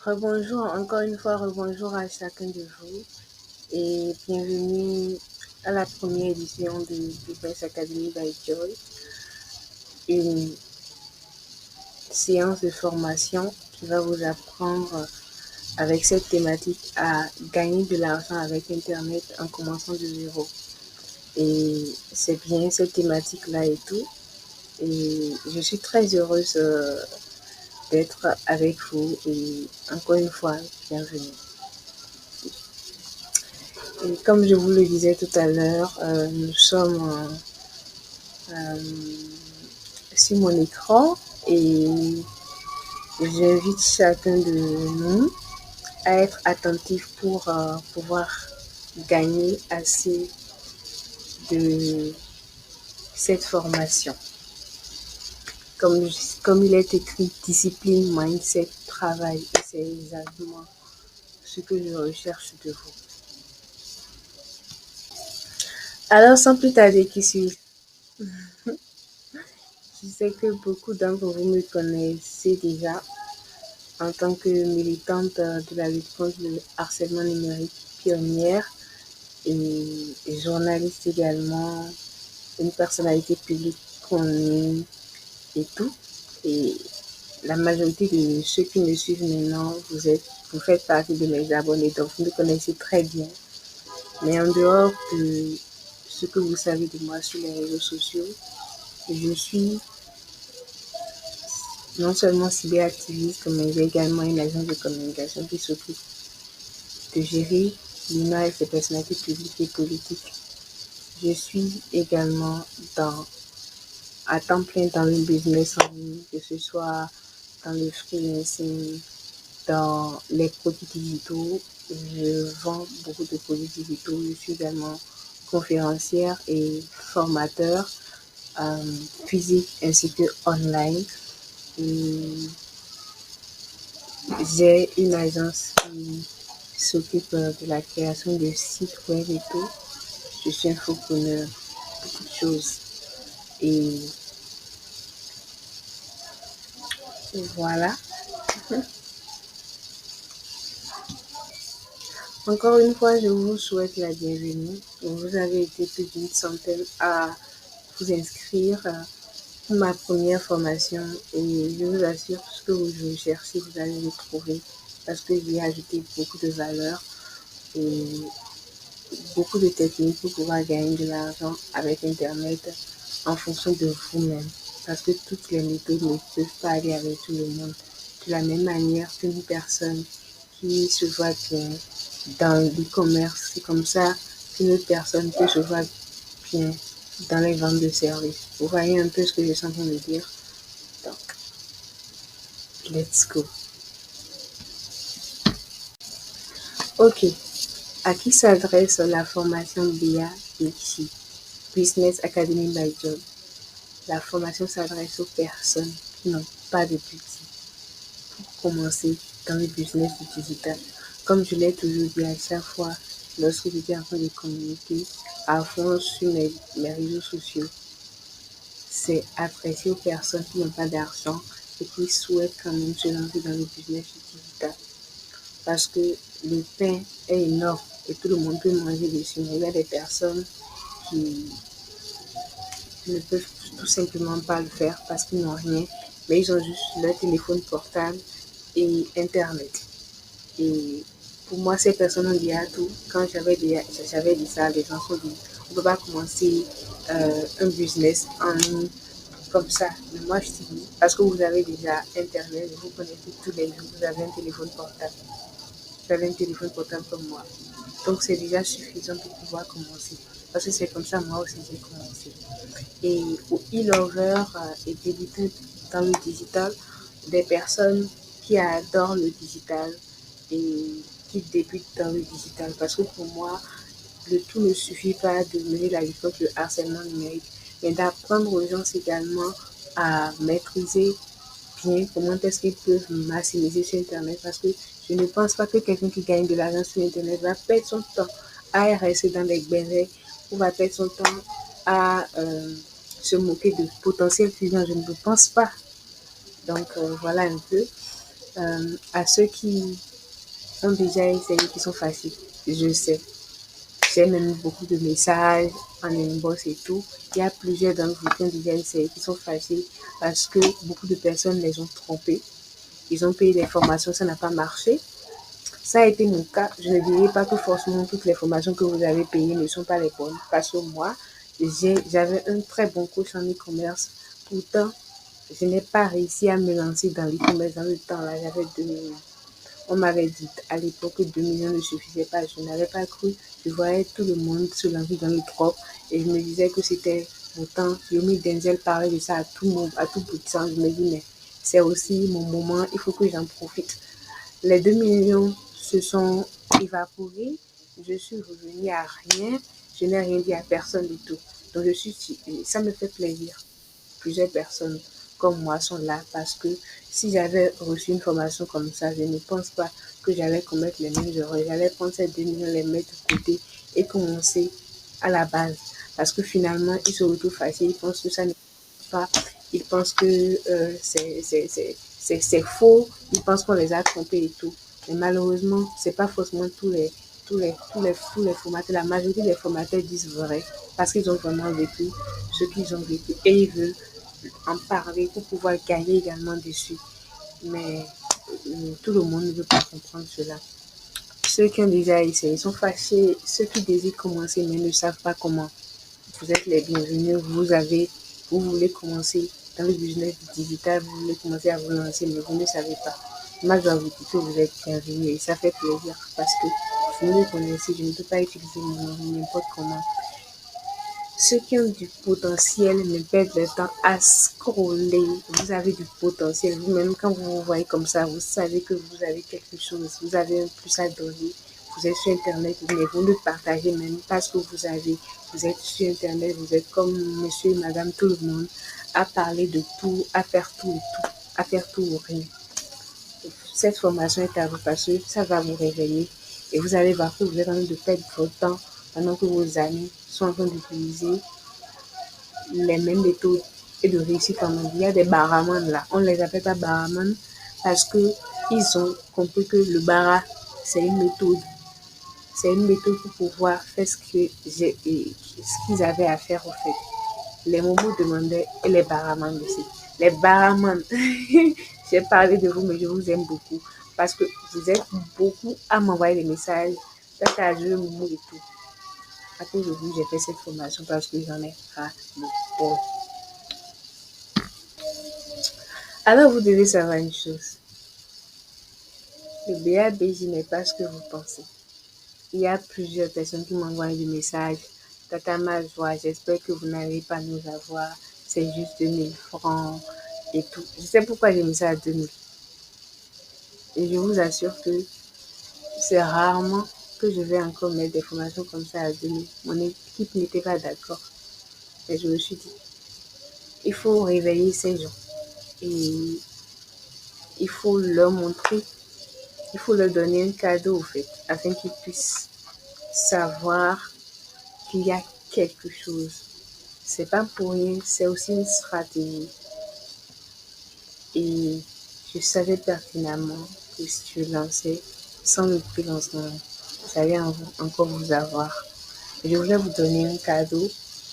Rebonjour, encore une fois, rebonjour à chacun de vous et bienvenue à la première édition de Business Academy by Joy, une séance de formation qui va vous apprendre avec cette thématique à gagner de l'argent avec Internet en commençant de zéro. Et c'est bien cette thématique-là et tout. Et je suis très heureuse d'être avec vous et encore une fois, bienvenue. Et comme je vous le disais tout à l'heure, nous sommes sur mon écran et j'invite chacun de nous à être attentif pour pouvoir gagner assez de cette formation. Comme il est écrit, discipline, mindset, travail, et c'est exactement ce que je recherche de vous. Alors, sans plus tarder, qui suis Je sais que beaucoup d'entre vous me connaissez déjà en tant que militante de la lutte contre le harcèlement numérique, pionnière et journaliste également, une personnalité publique connue et tout. Et la majorité de ceux qui me suivent maintenant, vous faites partie de mes abonnés, donc vous me connaissez très bien. Mais en dehors de ce que vous savez de moi sur les réseaux sociaux, je suis non seulement cyberactiviste, mais j'ai également une agence de communication qui s'occupe de gérer l'image des personnalités publiques et politiques. Je suis également à temps plein dans le business en ligne, que ce soit dans le freelancing, dans les produits digitaux. Je vends beaucoup de produits digitaux. Je suis également conférencière et formateur physique ainsi que online. Et j'ai une agence qui s'occupe de la création de sites web et tout. Je suis infopreneur, beaucoup de choses. Et voilà. Encore une fois, je vous souhaite la bienvenue. Vous avez été plus d'une centaine à vous inscrire pour ma première formation et je vous assure que ce que vous cherchez, vous allez le trouver parce que j'ai ajouté beaucoup de valeur et beaucoup de techniques pour pouvoir gagner de l'argent avec Internet en fonction de vous-même. Parce que toutes les méthodes ne peuvent pas aller avec tout le monde. De la même manière qu'une personne qui se voit bien dans l'e-commerce, c'est comme ça qu'une autre personne peut se voir bien dans les ventes de services. Vous voyez un peu ce que je suis en train de dire? Donc, let's go. Ok. À qui s'adresse la formation BA ici? Business Academy by Job. La formation s'adresse aux personnes qui n'ont pas de budget pour commencer dans le business du digital. Comme je l'ai toujours dit à chaque fois lorsque j'étais en train de communiquer à fond sur mes réseaux sociaux, c'est adressé aux personnes qui n'ont pas d'argent et qui souhaitent quand même se lancer dans le business du digital. Parce que le pain est énorme et tout le monde peut manger dessus, mais il y a des personnes qui ne peuvent tout simplement pas le faire parce qu'ils n'ont rien, mais ils ont juste leur téléphone portable et Internet. Et pour moi, ces personnes ont dit à tout. Quand j'avais dit ça, les gens sont dit, on ne peut pas commencer un business en ligne comme ça. Mais moi, je dis, parce que vous avez déjà Internet, vous connectez tous les jours, vous avez un téléphone portable. Vous avez un téléphone portable comme moi. Donc, c'est déjà suffisant pour pouvoir commencer. Parce que c'est comme ça, moi aussi, j'ai commencé. Et au e-lover et débutant dans le digital, des personnes qui adorent le digital et qui débutent dans le digital. Parce que pour moi, le tout ne suffit pas de mener la lutte contre le harcèlement numérique, mais d'apprendre aux gens également à maîtriser bien comment est-ce qu'ils peuvent maximiser sur Internet. Parce que je ne pense pas que quelqu'un qui gagne de l'argent sur Internet va perdre son temps à rester dans des bérets ou va perdre son temps à se moquer de potentiels clients. Je ne pense pas. Donc voilà un peu. À ceux qui ont déjà essayé, qui sont faciles, je sais. J'ai même beaucoup de messages en inbox et tout. Il y a plusieurs d'entre vous qui ont déjà essayé, qui sont faciles parce que beaucoup de personnes les ont trompés. Ils ont payé des formations, ça n'a pas marché. Ça a été mon cas. Je ne dirais pas que forcément toutes les formations que vous avez payées ne sont pas les bonnes. Parce que moi, j'avais un très bon coach en e-commerce. Pourtant, je n'ai pas réussi à me lancer dans l'e-commerce dans le temps. Là, j'avais 2 millions. On m'avait dit à l'époque que 2 millions ne suffisaient pas. Je n'avais pas cru. Je voyais tout le monde se lancer dans le drop et je me disais que c'était mon temps. Yomi Denzel parlait de ça à tout bout de champ. Je me dis, mais c'est aussi mon moment, il faut que j'en profite. Les 2 millions se sont évaporés. Je suis revenue à rien. Je n'ai rien dit à personne du tout. Donc ça me fait plaisir. Plusieurs personnes comme moi sont là parce que si j'avais reçu une formation comme ça, je ne pense pas que j'allais commettre les mêmes erreurs. J'allais prendre ces 2 millions, les mettre de côté et commencer à la base. Parce que finalement, ils se retrouvent faciles. Ils pensent que ça ne pas. Ils pensent que c'est faux. Ils pensent qu'on les a trompés et tout. Mais malheureusement, c'est pas forcément tous les formateurs. La majorité des formateurs disent vrai parce qu'ils ont vraiment vécu ce qu'ils ont vécu et ils veulent en parler pour pouvoir gagner également dessus. Mais tout le monde ne veut pas comprendre cela. Ceux qui ont déjà essayé sont fâchés. Ceux qui désirent commencer mais ne savent pas comment. Vous êtes les bienvenus. Vous voulez commencer dans le business digital, vous voulez commencer à vous lancer, mais vous ne savez pas. Moi, je dois vous dire que vous êtes bienvenus et ça fait plaisir parce que vous me connaissez, je ne peux pas utiliser mon nom n'importe comment. Ceux qui ont du potentiel ne perdent le temps à scroller. Vous avez du potentiel. Vous-même, quand vous vous voyez comme ça, vous savez que vous avez quelque chose. Vous avez un plus à donner. Vous êtes sur Internet, mais vous ne partagez même pas ce que vous avez. Vous êtes sur Internet, vous êtes comme monsieur et madame tout le monde, à parler de tout, à faire tout et tout, à faire tout ou rien. Cette formation est à vous parce que ça va vous réveiller et vous allez voir que vous êtes en train de perdre votre temps pendant que vos amis sont en train d'utiliser les mêmes méthodes et de réussir comme on dit. Il y a des baramans là. On ne les appelle pas baramans parce qu'ils ont compris que le bara, c'est une méthode. C'est une méthode pour pouvoir faire ce qu'ils avaient à faire au fait. Les momos demandaient et les baramans aussi. Les baramans, j'ai parlé de vous, mais je vous aime beaucoup parce que vous êtes beaucoup à m'envoyer des messages. Tata, je veux momo et tout. À cause de vous, j'ai fait cette formation parce que j'en ai ras le bol. Alors, vous devez savoir une chose. Le BABJ n'est pas ce que vous pensez. Il y a plusieurs personnes qui m'envoient des messages. Tata Majoie, j'espère que vous n'allez pas nous avoir. C'est juste 2000 francs et tout. Je sais pourquoi j'ai mis ça à 2000. Et je vous assure que c'est rarement que je vais encore mettre des formations comme ça à 2000. Mon équipe n'était pas d'accord. Et je me suis dit, il faut réveiller ces gens. Et il faut leur montrer, il faut leur donner un cadeau au fait, afin qu'ils puissent savoir qu'il y a quelque chose. C'est pas pour rien, c'est aussi une stratégie. Et je savais pertinemment que si je lançais sans le pré-lancement, j'allais encore vous avoir. Et je voulais vous donner un cadeau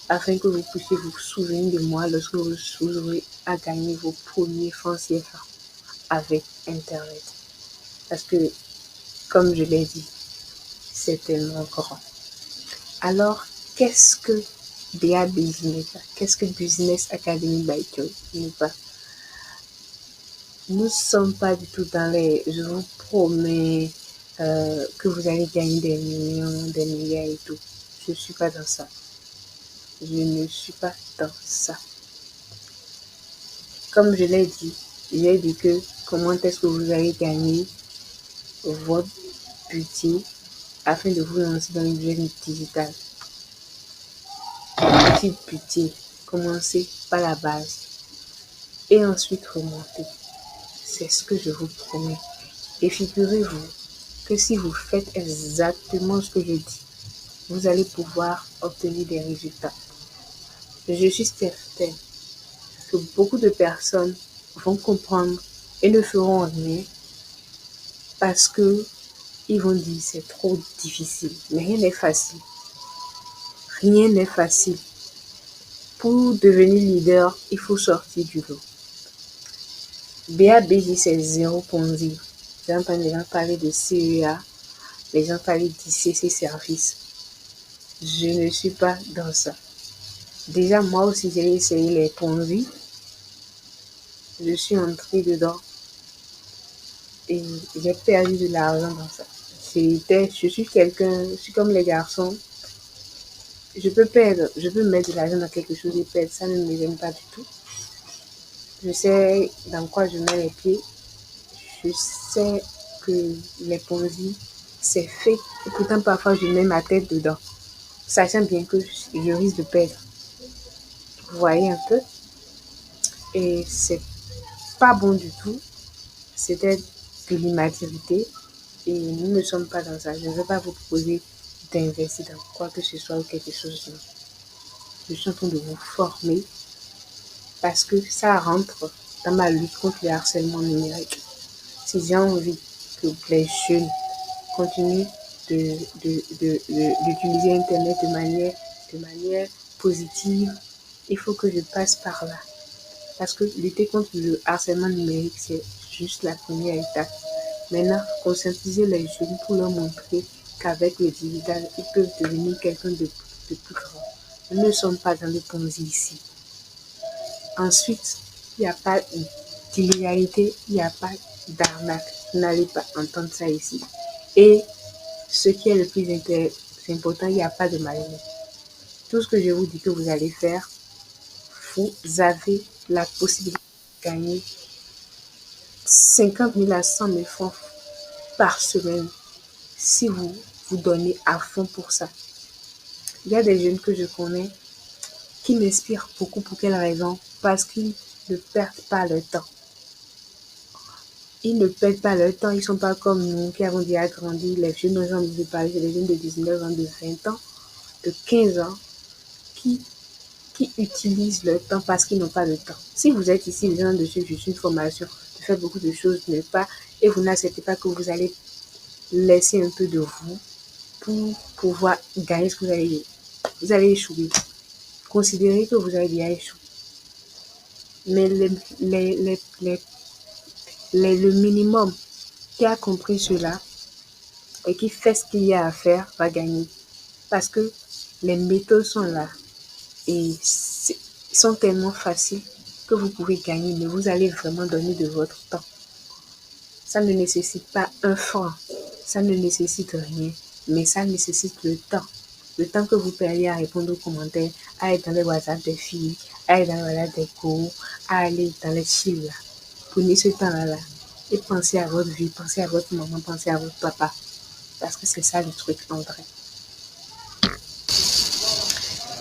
afin que vous puissiez vous souvenir de moi lorsque vous aurez à gagner vos premiers francs CFA avec Internet. Parce que, comme je l'ai dit, c'est tellement grand. Alors, qu'est-ce que BABJ n'est pas? Qu'est-ce que Business Academy by Joy n'est pas? Nous ne sommes pas du tout dans les je vous promets que vous allez gagner des millions, des milliards et tout. Je ne suis pas dans ça. Je ne suis pas dans ça. Comme je l'ai dit, j'ai dit que comment est-ce que vous allez gagner votre budget afin de vous lancer dans le business digital. Petit budget, commencez par la base et ensuite remontez. C'est ce que je vous promets. Et figurez-vous que si vous faites exactement ce que je dis, vous allez pouvoir obtenir des résultats. Je suis certaine que beaucoup de personnes vont comprendre et ne feront rien parce que ils vont dire c'est trop difficile. Mais rien n'est facile. Rien n'est facile. Pour devenir leader, il faut sortir du lot. BABJ, c'est zéro Ponzi. J'entends les gens parler de CEA, les gens parler d'ICC services. Je ne suis pas dans ça. Déjà, moi aussi, j'ai essayé les Ponzi. Je suis entrée dedans et j'ai perdu de l'argent dans ça. Je suis comme les garçons. Je peux mettre de l'argent dans quelque chose et perdre. Ça ne me gêne pas du tout. Je sais dans quoi je mets les pieds. Je sais que les Ponzi, c'est fait. Et pourtant, parfois, je mets ma tête dedans, sachant bien que je risque de perdre. Vous voyez un peu? Et c'est pas bon du tout. C'était de l'immaturité. Et nous ne sommes pas dans ça. Je ne vais pas vous proposer d'investir dans quoi que ce soit ou quelque chose d'autre. Je suis en train de vous former parce que ça rentre dans ma lutte contre le harcèlement numérique. Si j'ai envie que les jeunes continuent d'utiliser Internet de manière positive, il faut que je passe par là. Parce que lutter contre le harcèlement numérique, c'est juste la première étape. Maintenant, conscientiser les jeunes pour leur montrer qu'avec le digital, ils peuvent devenir quelqu'un de plus grand. Nous ne sommes pas dans le Ponzi ici. Ensuite, il n'y a pas d'illégalité, il n'y a pas d'arnaque. Vous n'allez pas entendre ça ici. Et ce qui est le plus important, il n'y a pas de maladie. Tout ce que je vous dis que vous allez faire, vous avez la possibilité de gagner 50 000 à 100 000 francs par semaine si vous vous donnez à fond pour ça. Il y a des jeunes que je connais qui m'inspirent beaucoup. Pour quelle raison? Parce qu'ils ne perdent pas leur temps. Ils ne perdent pas leur temps. Ils ne sont pas comme nous qui avons déjà grandi. Les jeunes dont j'ai envie de parler, c'est les jeunes de 19 ans, de 20 ans, de 15 ans qui utilisent leur temps parce qu'ils n'ont pas de temps. Si vous êtes ici, les gens de suivre juste une formation, de faire beaucoup de choses, et vous n'acceptez pas que vous allez laisser un peu de vous pour pouvoir gagner ce que vous allez échouer. Considérez que vous avez déjà échoué. Mais le minimum qui a compris cela et qui fait ce qu'il y a à faire va gagner. Parce que les méthodes sont là et sont tellement faciles que vous pouvez gagner, mais vous allez vraiment donner de votre temps. Ça ne nécessite pas un franc, ça ne nécessite rien, mais ça nécessite le temps. Le temps que vous perdez à répondre aux commentaires, à être dans les WhatsApp des filles, à être dans les WhatsApp des cours, à aller dans les chill là. Prenez ce temps-là et pensez à votre vie, pensez à votre maman, pensez à votre papa. Parce que c'est ça le truc en vrai.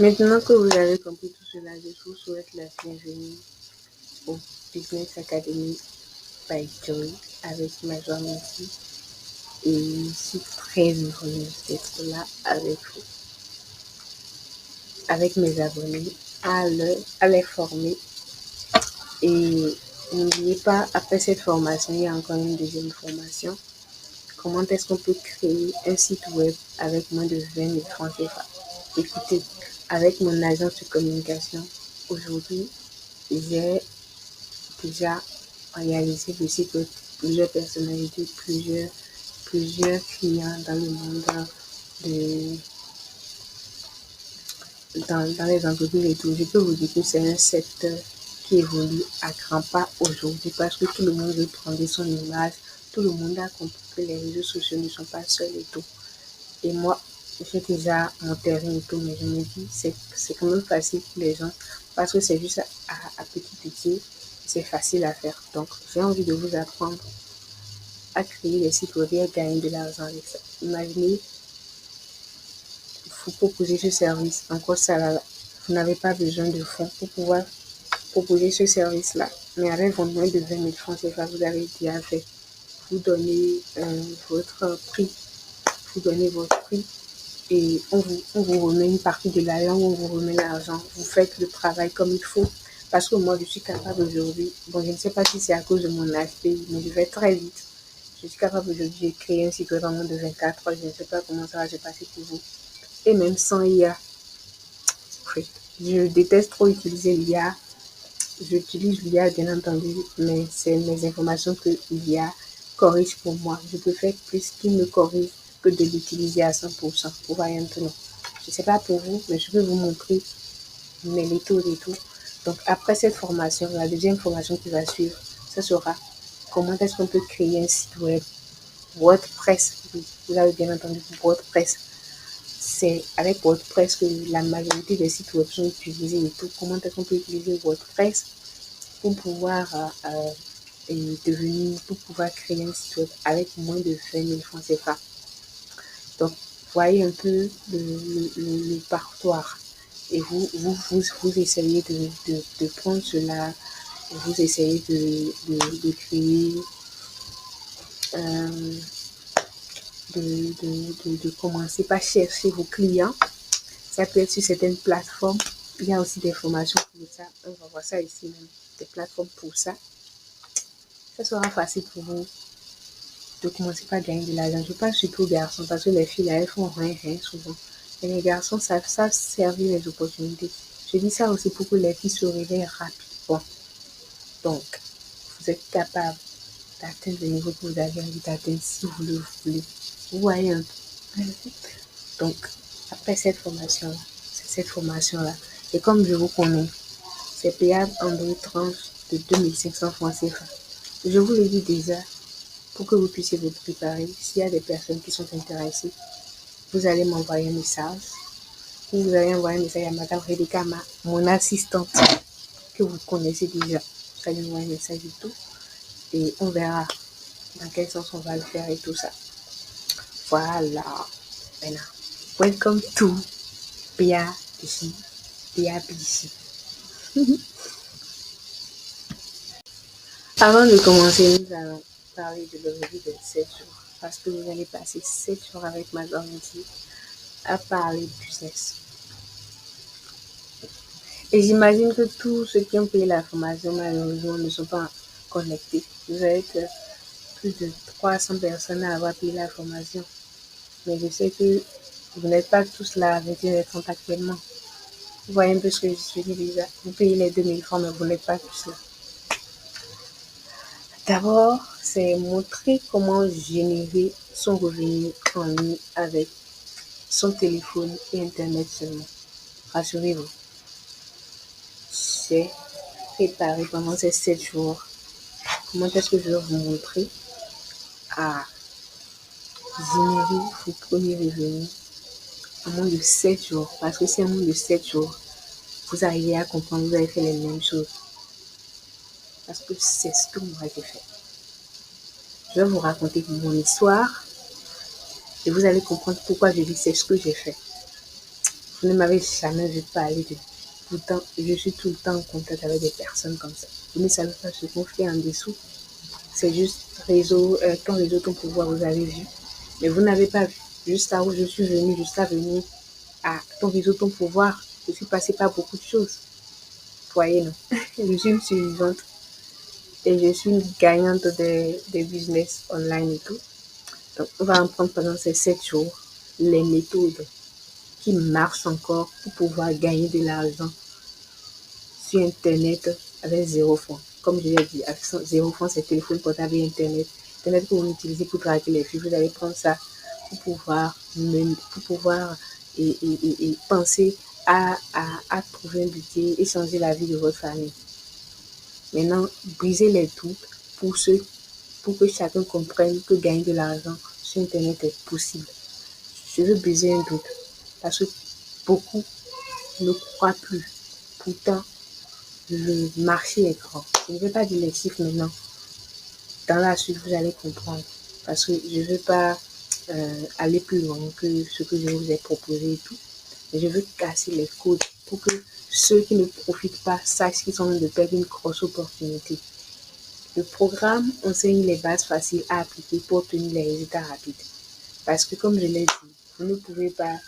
Maintenant que vous avez compris tout cela, je vous souhaite la bienvenue au Business Academy by Joy avec ma joie ici. Et je suis très heureuse d'être là avec vous, avec mes abonnés, à les former. Et n'oubliez pas, après cette formation, il y a encore une deuxième formation. Comment est-ce qu'on peut créer un site web avec moins de 20 000 francs CFA? Écoutez, avec mon agence de communication, aujourd'hui, j'ai déjà réalisé le site web, plusieurs personnalités, plusieurs clients dans le monde dans les entreprises et tout. Je peux vous dire que c'est un secteur qui évolue à grands pas aujourd'hui parce que tout le monde veut prendre son image, tout le monde a compris que les réseaux sociaux ne sont pas seuls et tout. Et moi, j'ai déjà mon terrain et tout, mais je me dis c'est quand même facile pour les gens parce que c'est juste à petit, c'est facile à faire. Donc, j'ai envie de vous apprendre à créer des sites web et à gagner de l'argent avec ça. Imaginez, vous proposez ce service, encore ça là, vous n'avez pas besoin de fonds pour pouvoir proposer ce service-là. Mais avec vos moins de 20 000 francs CFA, vous avez déjà fait. Vous donnez votre prix, et on vous remet une partie de l'argent, on vous remet l'argent. Vous faites le travail comme il faut. Parce que moi, je suis capable aujourd'hui, bon, je ne sais pas si c'est à cause de mon aspect, mais je vais très vite. Je suis capable aujourd'hui de créer un site web en moins de 24 heures. Je ne sais pas comment ça va se passer pour vous. Et même sans IA, oui. Je déteste trop utiliser l'IA. J'utilise l'IA, bien entendu, mais c'est mes informations que l'IA corrige pour moi. Je peux faire plus qu'il me corrige que de l'utiliser à 100%. Vous voyez un peu, non? Je ne sais pas pour vous, mais je vais vous montrer mes méthodes et tout. Donc, après cette formation, la deuxième formation qui va suivre, ce sera comment est-ce qu'on peut créer un site web WordPress. Oui, vous avez bien entendu WordPress. C'est avec WordPress que la majorité des sites web sont utilisés et tout. Comment est-ce qu'on peut utiliser WordPress pour pouvoir pour pouvoir créer un site web avec moins de 20 000 francs CFA. Donc, voyez un peu le parcours. Et vous essayez de prendre cela, vous essayez de créer, euh, de commencer par chercher vos clients. Ça peut être sur certaines plateformes. Il y a aussi des formations pour ça. On va voir ça ici même. Des plateformes pour ça. Ça sera facile pour vous de commencer par gagner de l'argent. Je parle surtout aux garçons parce que les filles, là, elles font rien souvent. Et les garçons savent servir les opportunités. Je dis ça aussi pour que les filles se réveillent rapidement. Donc, vous êtes capable d'atteindre le niveau que vous avez envie d'atteindre si vous le voulez. Vous voyez un peu. Donc, après cette formation-là, c'est cette formation-là. Et comme je vous connais, c'est payable en deux tranches de 2500 francs CFA. Je vous le dis déjà, pour que vous puissiez vous préparer, s'il y a des personnes qui sont intéressées, vous allez m'envoyer un message. Ou vous allez envoyer un message à Madame Rebecca, mon assistante, que vous connaissez déjà. Vous allez m'envoyer un message et tout. Et on verra dans quel sens on va le faire et tout ça. Voilà. Maintenant, welcome to BABC. Avant de commencer, nous allons parler de l'objectif de 7 jours. Parce que vous allez passer 7 jours avec ma garantie à parler de business. Et j'imagine que tous ceux qui ont payé la formation, malheureusement, ne sont pas connectés. Vous avez être plus de 300 personnes à avoir payé la formation. Mais je sais que vous n'êtes pas tous là avec les comptes actuellement. Vous voyez un peu ce que je suis dit déjà. Vous payez les 2000 francs, mais vous n'êtes pas tous là. D'abord, c'est montrer comment générer son revenu en ligne avec son téléphone et Internet seulement. Rassurez-vous, j'ai préparé pendant ces 7 jours comment est-ce que je vais vous montrer à générer vos premiers revenus en moins de 7 jours. Parce que c'est en moins de 7 jours, vous arrivez à comprendre, vous avez fait les mêmes choses. Parce que c'est ce que moi j'ai fait. Je vais vous raconter mon histoire et vous allez comprendre pourquoi je dis c'est ce que j'ai fait. Vous ne m'avez jamais vu parler de pourtant, je suis tout le temps en contact avec des personnes comme ça. Vous ne savez pas ce qu'on fait en dessous. C'est juste ton réseau, ton pouvoir, vous avez vu. Mais vous n'avez pas vu. Juste là où je suis venue, juste à venir à ton réseau, ton pouvoir, je suis passée par beaucoup de choses. Vous voyez, non? Je suis une survivante et je suis une gagnante des business online et tout. Donc, on va en prendre pendant ces 7 jours les méthodes qui marchent encore pour pouvoir gagner de l'argent sur Internet avec 0 francs. Comme je l'ai dit, avec 0 francs, c'est téléphone portable et Internet. Internet que vous utilisez pour traquer les filles, vous allez prendre ça pour pouvoir et penser à trouver un budget et changer la vie de votre famille. Maintenant, brisez les doutes pour que chacun comprenne que gagner de l'argent sur Internet est possible. Je veux briser un doute parce que beaucoup ne croient plus. Pourtant, le marché est grand. Je ne vais pas dire les chiffres maintenant. Dans la suite, vous allez comprendre. Parce que je ne veux pas aller plus loin que ce que je vous ai proposé et tout. Mais je veux casser les codes pour que ceux qui ne profitent pas sachent qu'ils sont en train de perdre une grosse opportunité. Le programme enseigne les bases faciles à appliquer pour obtenir les résultats rapides. Parce que comme je l'ai dit, vous ne pouvez pas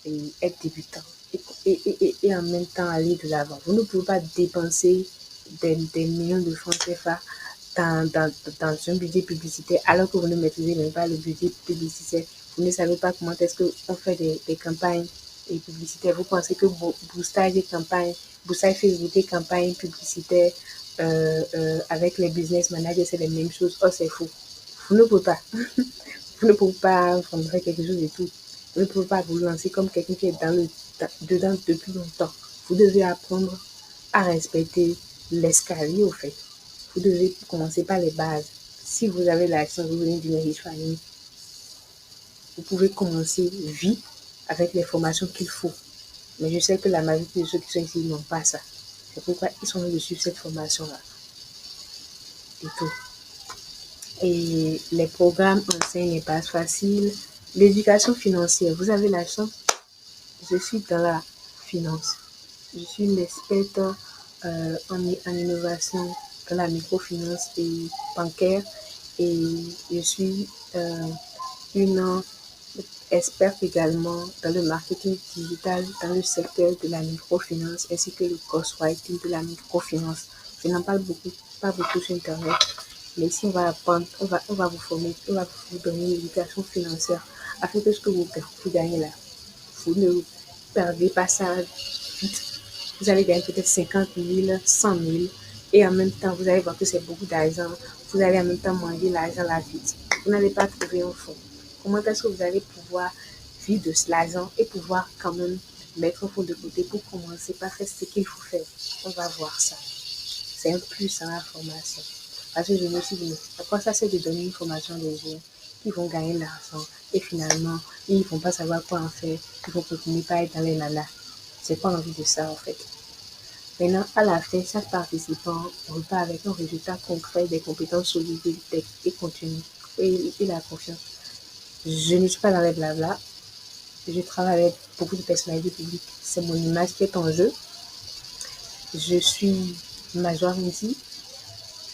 être débutant et en même temps aller de l'avant. Vous ne pouvez pas dépenser des millions de francs CFA dans un budget publicitaire alors que vous ne maîtrisez même pas le budget publicitaire. Vous ne savez pas comment est-ce qu'on fait des campagnes et publicitaires. Vous pensez que boostage et campagne, boostage Facebook et campagne publicitaire avec les business managers, c'est les mêmes choses. Oh, c'est faux. Vous ne pouvez pas. Vous ne pouvez pas vendre quelque chose et tout. Vous ne pouvez pas vous lancer comme quelqu'un qui est dedans depuis longtemps. Vous devez apprendre à respecter l'escalier, au fait. Vous devez commencer par les bases. Si vous avez la chance, vous venez d'une riche famille, vous pouvez commencer vite avec les formations qu'il faut. Mais je sais que la majorité de ceux qui sont ici n'ont pas ça. C'est pourquoi ils sont venus de suivre cette formation-là. Et tout. Et les programmes enseignent les bases faciles. L'éducation financière, vous avez la chance. Je suis dans la finance. Je suis une experte en innovation dans la microfinance et bancaire. Et je suis une experte également dans le marketing digital dans le secteur de la microfinance ainsi que le ghostwriting de la microfinance. Je n'en parle pas beaucoup sur Internet, mais ici on va apprendre, on va vous former, on va vous donner une éducation financière afin que ce que vous gagnez là, vous ne perdez pas ça vite. Vous allez gagner peut-être 50 000, 100 000 et en même temps vous allez voir que c'est beaucoup d'argent. Vous allez en même temps manger l'argent là vite. Vous n'allez pas trouver un fond. Comment est-ce que vous allez pouvoir vivre de l'argent et pouvoir quand même mettre un fonds de côté pour commencer par faire ce qu'il faut faire? On va voir ça. C'est un plus dans la formation. Parce que je me suis dit, à quoi ça sert de donner une formation des gens qui vont gagner de l'argent et finalement, ils ne vont pas savoir quoi en faire, ils vont continuer par être dans les nanas. J'ai pas envie de ça en fait. Maintenant, à la fin, chaque participant repart avec un résultat concret des compétences solides et continues et la confiance. Je ne suis pas dans les blabla. Je travaille avec beaucoup de personnalités publiques. C'est mon image qui est en jeu. Je suis Major Midi.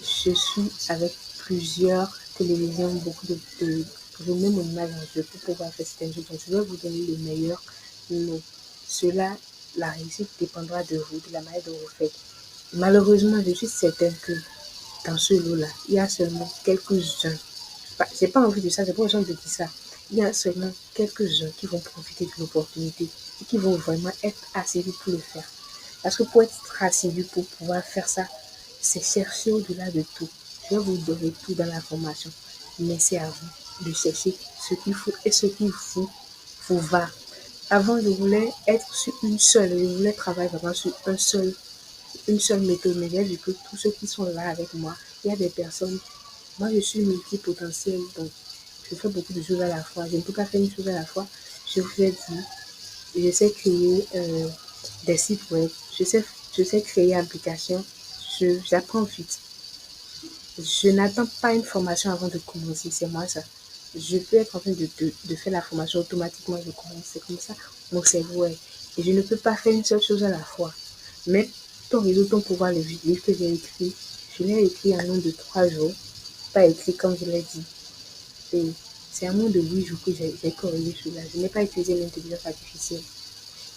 Je suis avec plusieurs télévisions, beaucoup je mets mon image en jeu pour pouvoir faire certaines choses. Donc, je vais vous donner le meilleur. Mais cela, la réussite dépendra de vous, de la manière dont vous faites. Malheureusement, je suis certaine que dans ce lot-là, il y a seulement quelques-uns. J'ai pas envie de ça, c'est pas besoin de dire ça. Il y a seulement quelques-uns qui vont profiter de l'opportunité et qui vont vraiment être assidus pour le faire. Parce que pour être assidu pour pouvoir faire ça, c'est chercher au-delà de tout. Je vais vous donner tout dans la formation, mais c'est à vous de chercher ce qu'il faut et ce qui vous va. Avant, je voulais être sur je voulais travailler vraiment sur une seule méthode, mais j'ai vu que tous ceux qui sont là avec moi, il y a des personnes, moi je suis multipotentielle, donc je fais beaucoup de choses à la fois. Je ne peux pas faire une chose à la fois. Je vous ai dit, je sais créer des sites web, je sais créer une application, j'apprends vite. Je n'attends pas une formation avant de commencer, c'est moi ça. Je peux être en train de faire la formation automatiquement, je commence, c'est comme ça, mon cerveau est. Et je ne peux pas faire une seule chose à la fois. Mais ton réseau, ton pouvoir, le livre que j'ai écrit, je l'ai écrit en nombre de 3 jours, pas écrit comme je l'ai dit. Et c'est à moins de 8 jours que j'ai corrigé cela. Je n'ai pas utilisé l'intelligence artificielle.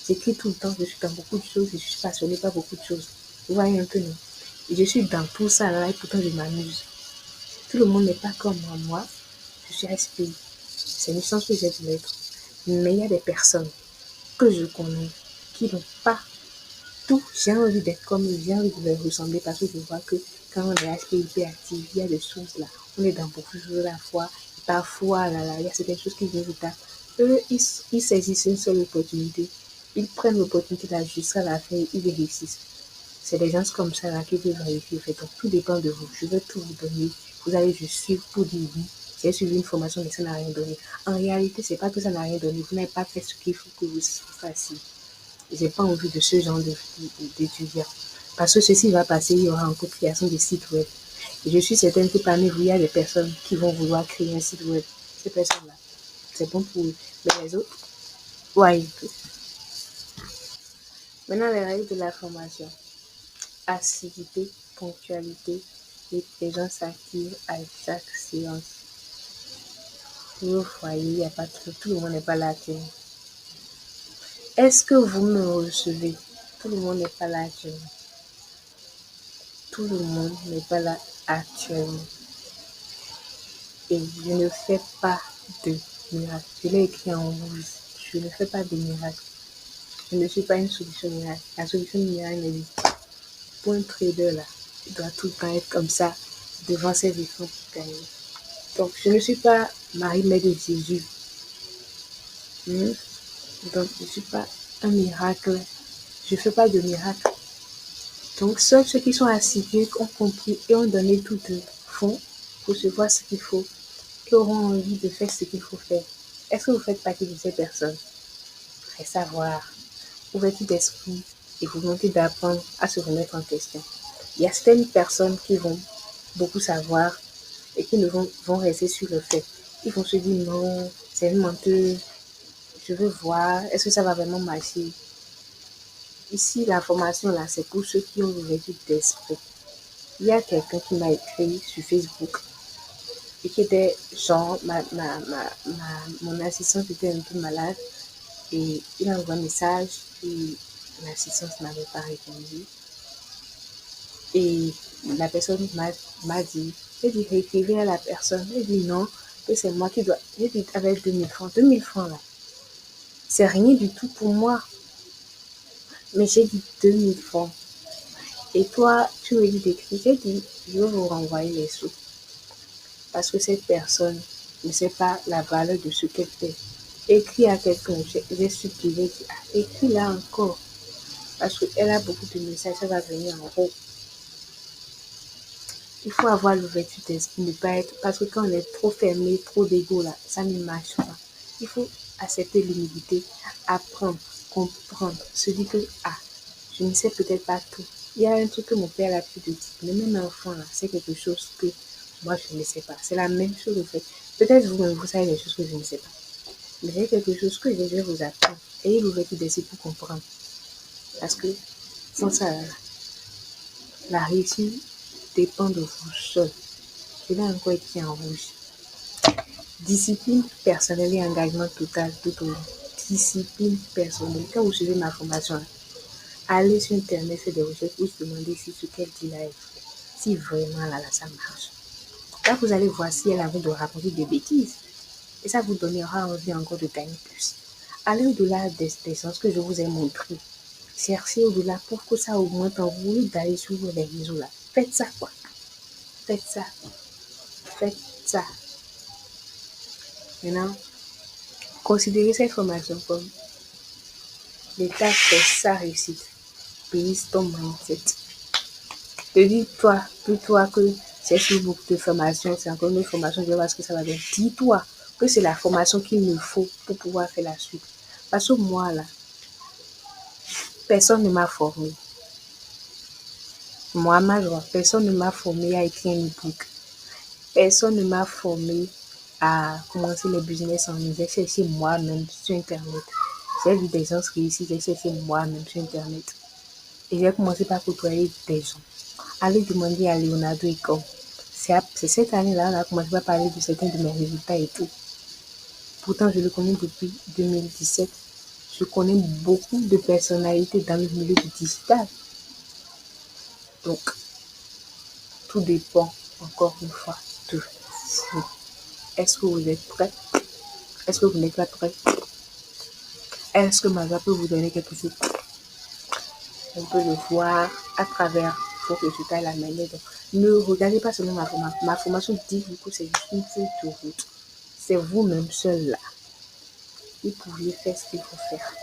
J'écris tout le temps, je suis dans beaucoup de choses et je suis passionnée par beaucoup de choses. Vous voyez un peu, non? Et je suis dans tout ça là et pourtant je m'amuse. Tout le monde n'est pas comme moi. Je suis SPI. C'est une chance que j'ai de l'être. Mais il y a des personnes que je connais qui n'ont pas tout. J'ai envie d'être comme eux, j'ai envie de leur ressembler parce que je vois que quand on est HPIP actif, il y a des choses là. On est dans beaucoup de choses à la fois. Parfois, il y a certaines choses qui viennent de tard. Eux, ils saisissent une seule opportunité. Ils prennent l'opportunité là jusqu'à la fin, ils réussissent. C'est des gens comme ça là qui peuvent réussir. Donc, tout dépend de vous. Je vais tout vous donner. Vous allez juste suivre pour dire oui. J'ai suivi une formation, mais ça n'a rien donné. En réalité, c'est pas que ça n'a rien donné. Vous n'avez pas fait ce qu'il faut que vous fassiez. J'ai pas envie de ce genre d'étudiants. Parce que ceci va passer, il y aura encore création de sites web. Et je suis certaine que parmi vous, il y a des personnes qui vont vouloir créer un site web. Ces personnes-là, c'est bon pour eux. Mais les autres, ouais. Maintenant, les règles de la formation. Assiduité, ponctualité et présence active à chaque séance. Vous voyez, il n'y a pas tout le monde n'est pas là. Est-ce que vous me recevez? Tout le monde n'est pas là actuellement. Tout le monde n'est pas là actuellement. Et je ne fais pas de miracle. Je l'ai écrit en rouge. Je ne fais pas de miracle. Je ne suis pas une solution miracle. La solution miracle n'existe pas. Pour un trader là, il doit tout le temps être comme ça, devant ses écrans pour gagner. Donc, je ne suis pas Marie-Mère de Jésus. Donc, je ne suis pas un miracle. Je ne fais pas de miracle. Donc, seuls ceux qui sont assidus, qui ont compris et ont donné tout de fond pour se voir ce qu'il faut, qui auront envie de faire ce qu'il faut faire. Est-ce que vous faites partie de ces personnes? Faites savoir. Ouverture d'esprit et volonté d'apprendre à se remettre en question. Il y a certaines personnes qui vont beaucoup savoir et qui ne vont rester sur le fait. Ils vont se dire non, c'est une menteuse, je veux voir, est-ce que ça va vraiment marcher? Ici, l'information là, c'est pour ceux qui ont l'ouverture d'esprit. Il y a quelqu'un qui m'a écrit sur Facebook et qui était genre, mon assistante était un peu malade et il a envoyé un message et l'assistante n'avait pas répondu. Et la personne m'a dit, j'ai dit, réécrivez à la personne. J'ai dit non, que c'est moi qui dois. J'ai dit avec 2000 francs. 2000 francs là, c'est rien du tout pour moi. Mais j'ai dit 2000 francs. Et toi, tu me dis d'écrire. J'ai dit, je vais vous renvoyer les sous. Parce que cette personne ne sait pas la valeur de ce qu'elle fait. Écris à quelqu'un. J'ai supplié, écris là encore. Parce qu'elle a beaucoup de messages, ça va venir en haut. Il faut avoir l'ouverture d'esprit, ne pas être. Parce que quand on est trop fermé, trop d'égo là, ça ne marche pas. Il faut accepter l'humilité, apprendre, comprendre, se dire que je ne sais peut-être pas tout. Il y a un truc que mon père a pu dire. Le même enfant là, c'est quelque chose que moi je ne sais pas. C'est la même chose en fait. Peut-être vous-même vous savez des choses que je ne sais pas. Mais c'est quelque chose que je vais vous apprendre. Ayez l'ouverture d'esprit pour comprendre. Parce que sans ça, la réussite dépend de vous seul. Je l'ai encore écrit en rouge. Discipline personnelle et engagement total tout au long. Discipline personnelle. Quand vous suivez ma formation, allez sur Internet, faire des recherches, vous demandez si ce qu'elle dit là est vrai. Si vraiment là, ça marche. Là, vous allez voir si elle a envie de raconter des bêtises. Et ça vous donnera envie encore de gagner plus. Allez au-delà des sens que je vous ai montré. Cherchez au-delà pour que ça augmente en vous d'aller sur les réseaux là. Faites ça quoi. Faites ça. Faites ça. Maintenant, considérez cette formation comme l'étape de sa réussite. Brise ton mindset. Te dis-toi, dis-toi que c'est sur beaucoup de formations, c'est encore une formation, je vais voir ce que ça va donner. Dis-toi que c'est la formation qu'il me faut pour pouvoir faire la suite. Parce que moi, là, personne ne m'a formé. Moi, personne ne m'a formé à écrire un e-book. Personne ne m'a formé à commencer les business en ligne. J'ai cherché moi-même sur Internet. J'ai vu des gens réussir, j'ai cherché moi-même sur Internet. Et j'ai commencé par côtoyer des gens. Aller demander à Leonardo et comme. C'est cette année-là, on a commencé par parler de certains de mes résultats et tout. Pourtant, je le connais depuis 2017. Je connais beaucoup de personnalités dans le milieu du digital. Donc, tout dépend, encore une fois, de vous. Est-ce que vous êtes prêts? Est-ce que vous n'êtes pas prêts? Est-ce que Maga peut vous donner quelque chose? On peut le voir à travers vos résultats et la manière dont. Ne regardez pas seulement ma formation. Ma formation dit que c'est juste une feuille de route. C'est vous-même seul là. Vous pouviez faire ce qu'il faut faire.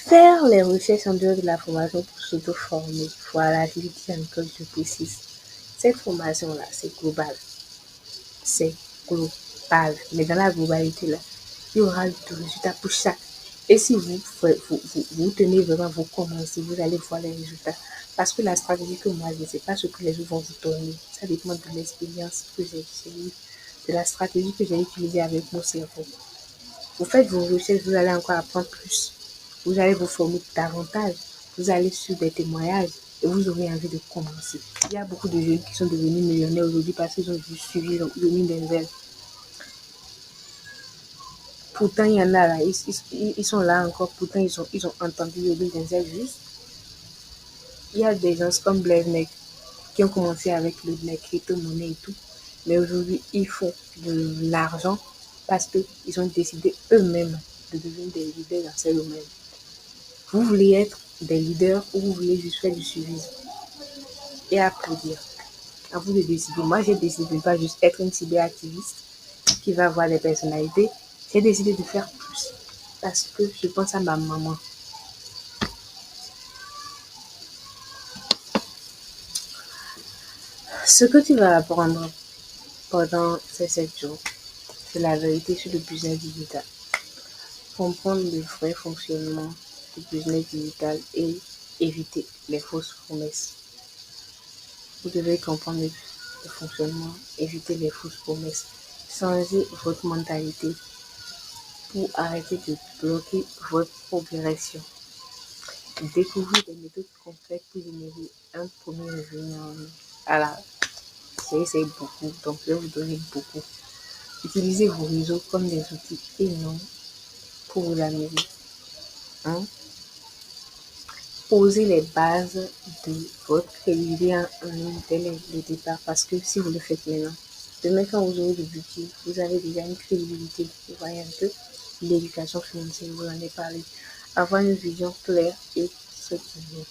Faire les recherches en dehors de la formation pour s'auto-former. Voilà, je le dis encore, je précise. Cette formation-là, c'est global. C'est global. Mais dans la globalité, là, il y aura des résultats pour chaque. Et si vous tenez vraiment, vous commencez, vous allez voir les résultats. Parce que la stratégie que moi, je ne sais pas ce que les autres vont vous donner. Ça dépend de l'expérience que j'ai eue, de la stratégie que j'ai utilisée avec mon cerveau. Vous faites vos recherches, vous allez encore apprendre plus. Vous allez vous former davantage. Vous allez sur des témoignages et vous aurez envie de commencer. Il y a beaucoup de jeunes qui sont devenus millionnaires aujourd'hui parce qu'ils ont suivi le mine des nouvelles. Pourtant, il y en a là, ils sont là encore, pourtant ils ont entendu le business juste. Il y a des gens comme Blaise Mec qui ont commencé avec les crypto-monnaies et tout, mais aujourd'hui ils font de l'argent parce qu'ils ont décidé eux-mêmes de devenir des leaders dans ce domaine. Vous voulez être des leaders ou vous voulez juste faire du suivisme et applaudir. À vous de décider. Moi, j'ai décidé de ne pas juste être une cyberactiviste qui va voir des personnalités. J'ai décidé de faire plus parce que je pense à ma maman. Ce que tu vas apprendre pendant ces 7 jours, c'est la vérité sur le business digital. Comprendre le vrai fonctionnement du business digital et éviter les fausses promesses. Vous devez comprendre le fonctionnement, éviter les fausses promesses, changer votre mentalité pour arrêter de bloquer votre progression. Découvrir des méthodes concrètes pour générer un premier revenu en ligne. Alors, j'essaie beaucoup, donc je vais vous donner beaucoup. Utilisez vos réseaux comme des outils et non pour vous amuser. Hein? Posez les bases de votre crédibilité en ligne dès le départ parce que si vous le faites maintenant, demain quand vous aurez le budget, vous avez déjà une crédibilité. Vous voyez un peu l'éducation financière, vous en avez parlé. Avoir une vision claire et structurée.